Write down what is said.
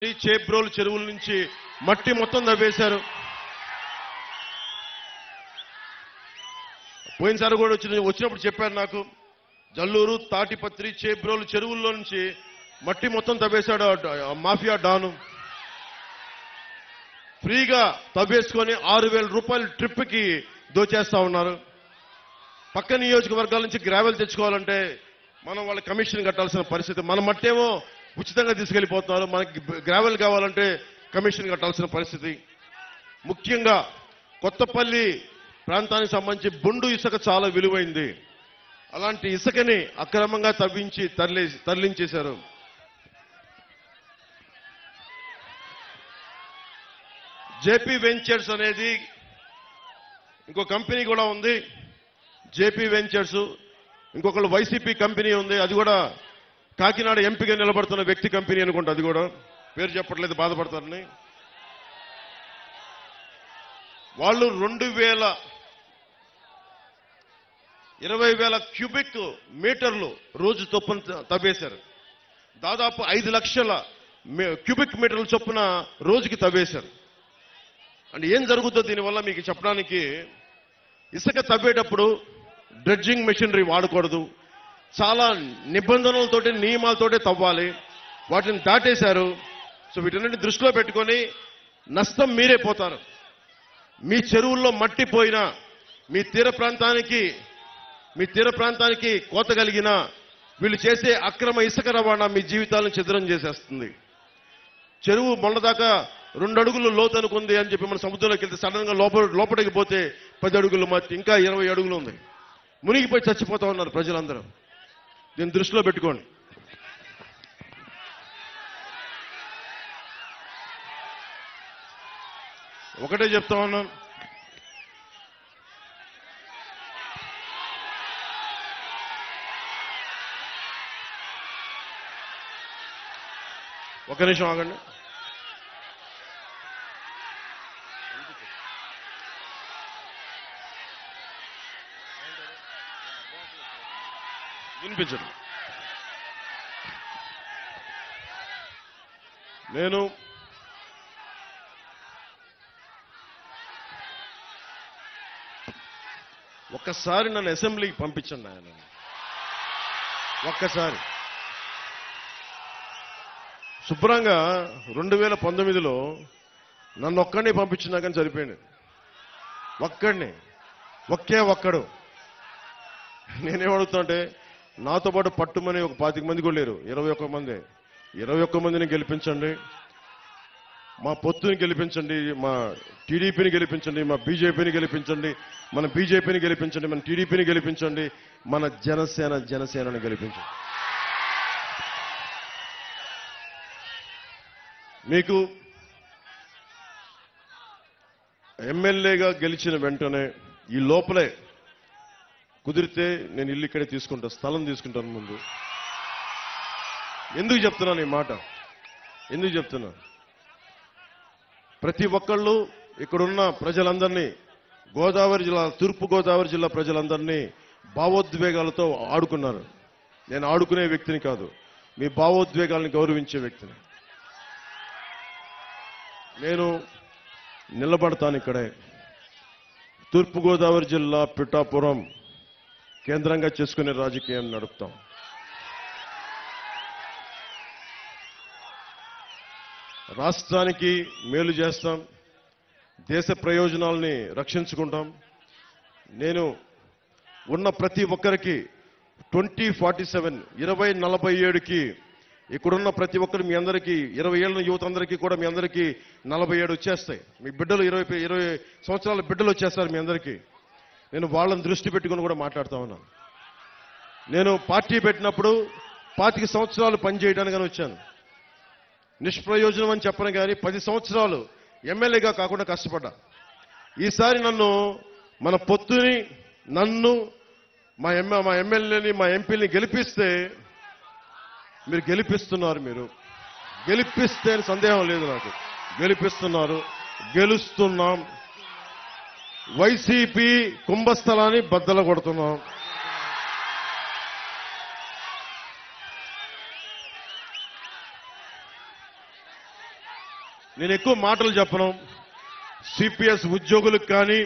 చేబ్రోలు చెరువుల నుంచి మట్టి మొత్తం తవ్వేశారు. పోయినసారి కూడా వచ్చినప్పుడు చెప్పారు నాకు, జల్లూరు, తాటిపత్రి, చేబ్రోలు చెరువుల్లో నుంచి మట్టి మొత్తం తవ్వేశాడు మాఫియా డాను. ఫ్రీగా తవ్వేసుకొని 6,000 రూపాయలు ట్రిప్కి దోచేస్తా ఉన్నారు. పక్క నియోజకవర్గాల నుంచి గ్రావెల్ తెచ్చుకోవాలంటే మనం వాళ్ళ కమిషన్ కట్టాల్సిన పరిస్థితి. మన మట్టేమో ఉచితంగా తీసుకెళ్లిపోతున్నారు, మనకి గ్రావెల్ కావాలంటే కమిషన్ కట్టాల్సిన పరిస్థితి. ముఖ్యంగా కొత్తపల్లి ప్రాంతానికి సంబంధించి బొండు ఇసుక చాలా విలువైంది. అలాంటి ఇసుకని అక్రమంగా తవ్వించి తరలించేశారు. జేపీ వెంచర్స్ అనేది ఇంకో కంపెనీ కూడా ఉంది. జేపీ వెంచర్స్, ఇంకొకళ్ళు వైసీపీ కంపెనీ ఉంది. అది కూడా కాకినాడ ఎంపీగా నిలబడుతున్న వ్యక్తి కంపెనీ అనుకుంటా. అది కూడా పేరు చెప్పట్లేదు, బాధపడతారని. వాళ్ళు 20,000 క్యూబిక్ మీటర్లు రోజు చొప్పున తవ్వేశారు. దాదాపు 5 లక్షల క్యూబిక్ మీటర్ల చొప్పున రోజుకి తవ్వేశారు. అంటే ఏం జరుగుతుందో దీనివల్ల మీకు చెప్పడానికి, ఇసుక తవ్వేటప్పుడు డ్రెడ్జింగ్ మెషినరీ వాడకూడదు, చాలా నిబంధనలతోటి నియమాలతోటి తవ్వాలి. వాటిని దాటేశారు. సో వీటన్నిటిని దృష్టిలో పెట్టుకొని నష్టం మీరే పోతారు. మీ చెరువుల్లో మట్టి పోయినా, మీ తీర ప్రాంతానికి కోత కలిగినా, వీళ్ళు చేసే అక్రమ ఇసుక రవాణా మీ జీవితాలను ఛిద్రం చేసేస్తుంది. చెరువు మొన్నదాకా 2 అడుగులు లోతు అనుకుంది అని చెప్పి మన సముద్రంలోకి వెళ్తే సడన్ గా లోపలికి పోతే 10 అడుగులు మట్టి, ఇంకా 20 అడుగులు ఉంది. మునిగిపోయి చచ్చిపోతా ఉన్నారు ప్రజలందరూ. దీన్ని దృష్టిలో పెట్టుకోండి. ఒకటే చెప్తా ఉన్నాను, ఒక నిమిషం ఆగండి. వినిపించండి. నేను ఒక్కసారి నన్ను అసెంబ్లీకి పంపించండి ఆయన. ఒక్కసారి శుభ్రంగా 2019లో నన్ను ఒక్కడిని పంపించినా కానీ సరిపోయింది. ఒక్కడు. నేనేమడుగుతానంటే, నాతో పాటు పట్టుమని ఒక 25 మంది కూడా లేరు, 21 మందిని గెలిపించండి. మా పొత్తుని గెలిపించండి, మా టీడీపీని గెలిపించండి, మా బీజేపీని గెలిపించండి, మన బీజేపీని గెలిపించండి, మన టీడీపీని గెలిపించండి, మన జనసేనని గెలిపించండి. మీకు ఎమ్మెల్యేగా గెలిచిన వెంటనే ఈ లోపలే కుదిరితే నేను ఇల్లు ఇక్కడే తీసుకుంటా, స్థలం తీసుకుంటాను ముందు. ఎందుకు చెప్తున్నాను ఈ మాట? ఎందుకు చెప్తున్నా? ప్రతి ఒక్కళ్ళు ఇక్కడున్న ప్రజలందరినీ, తూర్పు గోదావరి జిల్లా ప్రజలందరినీ భావోద్వేగాలతో ఆడుకున్నారు. నేను ఆడుకునే వ్యక్తిని కాదు, మీ భావోద్వేగాలను గౌరవించే వ్యక్తిని. నేను నిలబడతాను ఇక్కడే. తూర్పు గోదావరి జిల్లా పిఠాపురం కేంద్రంగా చేసుకునే రాజకీయం నడుపుతాం. రాష్ట్రానికి మేలు చేస్తాం, దేశ ప్రయోజనాల్ని రక్షించుకుంటాం. నేను ఉన్న ప్రతి ఒక్కరికి 2047 2047కి ఇక్కడున్న ప్రతి ఒక్కరు, మీ అందరికీ 20 ఏళ్ళ యువత అందరికీ కూడా, మీ అందరికీ 47 వచ్చేస్తాయి. మీ బిడ్డలు 20 సంవత్సరాల బిడ్డలు వచ్చేస్తారు మీ అందరికీ. నేను వాళ్ళని దృష్టి పెట్టుకుని కూడా మాట్లాడుతా ఉన్నాను. నేను పార్టీ పెట్టినప్పుడు 25 సంవత్సరాలు పనిచేయడానికని వచ్చాను. నిష్ప్రయోజనం అని చెప్పను కానీ 10 సంవత్సరాలు ఎమ్మెల్యేగా కాకుండా కష్టపడ్డా. ఈసారి మన పొత్తుని, నన్ను, మా ఎమ్మెల్యేని, మా ఎంపీని గెలిపిస్తే, మీరు గెలిపిస్తున్నారు, మీరు గెలిపిస్తే సందేహం లేదు నాకు, గెలిపిస్తున్నారు, గెలుస్తున్నాం. వైసీపీ కుంభస్థలాన్ని బద్దలు కొడుతున్నాం. నేను ఎక్కువ మాటలు చెప్పను. సిపిఎస్ ఉద్యోగులకు కానీ